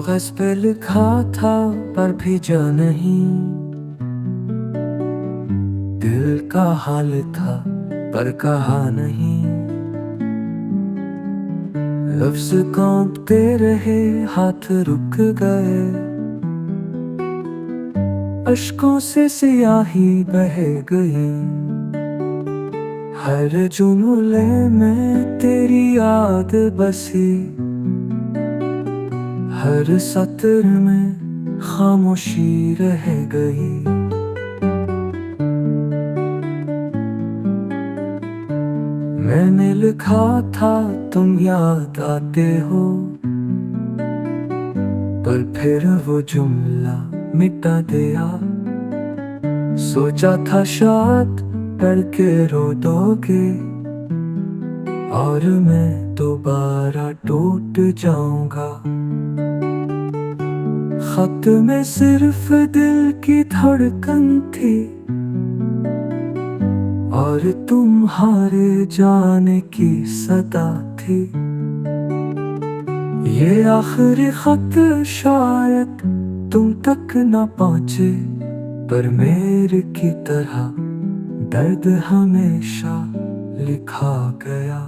कागज पे लिखा था पर भेजा नहीं, दिल का हाल था पर कहा नहीं। लफ्ज कांपते रहे, हाथ रुक गए, अश्कों से सियाही बह गई। हर जुमले में तेरी याद बसी, हर सत्र में खामोशी रह गई। मैंने लिखा था तुम याद आते हो, पर फिर वो जुमला मिटा दिया। सोचा था शायद करके रो दोगे, और मैं दोबारा टूट जाऊंगा। खत में सिर्फ दिल की धड़कन थी, और तुम्हारे जाने की सदा थी। ये आखिरी खत शायद तुम तक न पहुंचे, पर मेरे की तरह दर्द हमेशा लिखा गया।